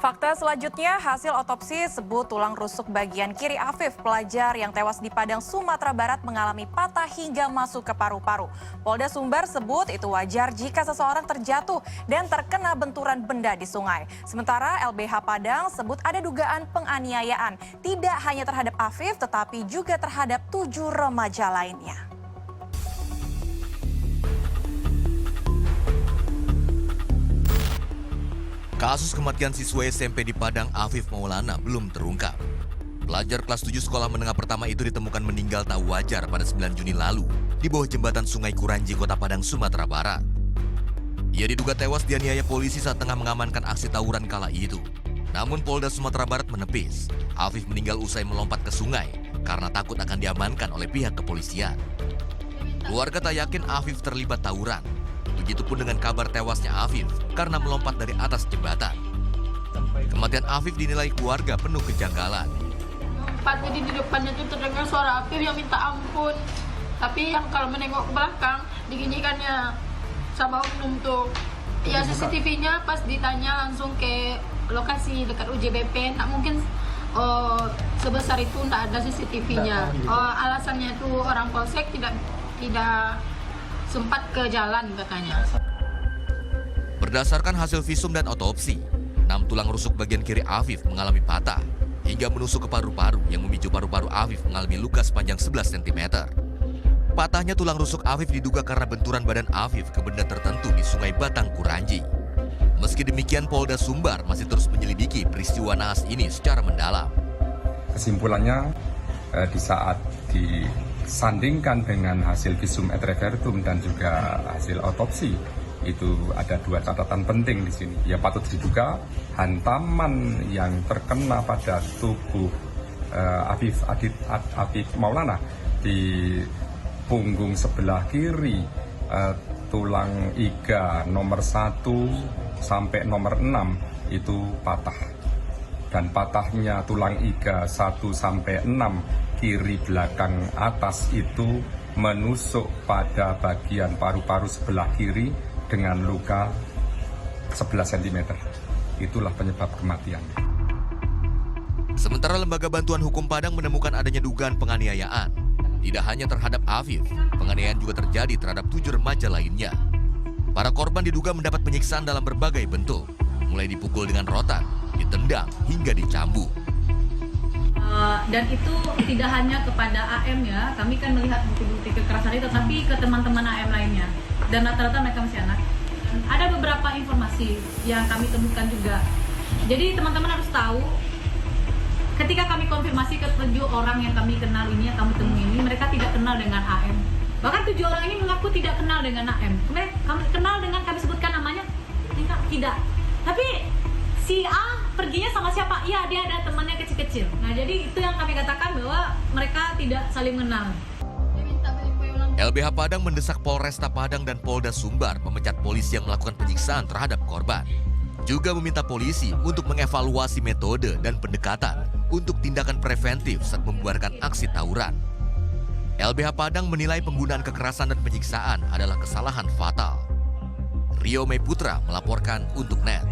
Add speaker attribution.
Speaker 1: Fakta selanjutnya, hasil otopsi sebut tulang rusuk bagian kiri Afif, pelajar yang tewas di Padang, Sumatera Barat mengalami patah hingga masuk ke paru-paru. Polda Sumbar sebut itu wajar jika seseorang terjatuh dan terkena benturan benda di sungai. Sementara LBH Padang sebut ada dugaan penganiayaan, tidak hanya terhadap Afif tetapi juga terhadap 7 remaja lainnya.
Speaker 2: Kasus kematian siswa SMP di Padang Afif Maulana belum terungkap. Pelajar kelas 7 sekolah menengah pertama itu ditemukan meninggal tak wajar pada 9 Juni lalu di bawah jembatan Sungai Kuranji, Kota Padang, Sumatera Barat. Ia diduga tewas dianiaya polisi saat tengah mengamankan aksi tawuran kala itu. Namun Polda Sumatera Barat menepis, Afif meninggal usai melompat ke sungai karena takut akan diamankan oleh pihak kepolisian. Keluarga tak yakin Afif terlibat tawuran. Begitupun dengan kabar tewasnya Afif karena melompat dari atas jembatan. Kematian Afif dinilai keluarga penuh kejanggalan.
Speaker 3: Jadi di depannya tuh terdengar suara Afif yang minta ampun. Tapi yang kalau menengok ke belakang, diginikannya sama oknum tuh. Ya CCTV-nya pas ditanya langsung ke lokasi dekat UJBP, tak mungkin sebesar itu tak ada CCTV-nya. Alasannya tuh orang polsek tidak sempat ke jalan katanya.
Speaker 2: Berdasarkan hasil visum dan otopsi, 6 tulang rusuk bagian kiri Afif mengalami patah hingga menusuk ke paru-paru yang memicu paru-paru Afif mengalami luka sepanjang 11 cm. Patahnya tulang rusuk Afif diduga karena benturan badan Afif ke benda tertentu di Sungai Batang Kuranji. Meski demikian, Polda Sumbar masih terus menyelidiki peristiwa naas ini secara mendalam.
Speaker 4: Kesimpulannya, di saat disandingkan dengan hasil visum et repertum dan juga hasil otopsi, itu ada 2 catatan penting di sini. Ya, patut diduga hantaman yang terkena pada tubuh Afif Maulana di punggung sebelah kiri, tulang iga nomor 1 sampai nomor 6 itu patah. Dan patahnya tulang iga 1 sampai 6 kiri belakang atas itu menusuk pada bagian paru-paru sebelah kiri dengan luka 11 cm. Itulah penyebab kematian.
Speaker 2: Sementara Lembaga Bantuan Hukum Padang menemukan adanya dugaan penganiayaan. Tidak hanya terhadap Afif, penganiayaan juga terjadi terhadap 7 remaja lainnya. Para korban diduga mendapat penyiksaan dalam berbagai bentuk, mulai dipukul dengan rotan, ditendang, hingga dicambuk.
Speaker 5: Dan itu tidak hanya kepada AM ya, kami kan melihat bukti-bukti kekerasan itu, tetapi ke teman-teman AM lainnya. Dan rata-rata mereka masih anak. Ada beberapa informasi yang kami temukan juga. Jadi teman-teman harus tahu, ketika kami konfirmasi ke 7 orang yang kami kenal ini, yang kami temui ini, mereka tidak kenal dengan AM. Bahkan 7 orang ini mengaku tidak kenal dengan AM. Kami kenal dengan, kami sebutkan namanya, tidak. Tapi si A perginya sama siapa? Iya, dia ada temannya kecil-kecil. Nah, jadi itu yang kami katakan bahwa mereka tidak saling mengenal.
Speaker 2: LBH Padang mendesak Polresta Padang dan Polda Sumbar memecat polisi yang melakukan penyiksaan terhadap korban. Juga meminta polisi untuk mengevaluasi metode dan pendekatan untuk tindakan preventif saat membubarkan aksi tawuran. LBH Padang menilai penggunaan kekerasan dan penyiksaan adalah kesalahan fatal. Rio Mei Putra melaporkan untuk NET.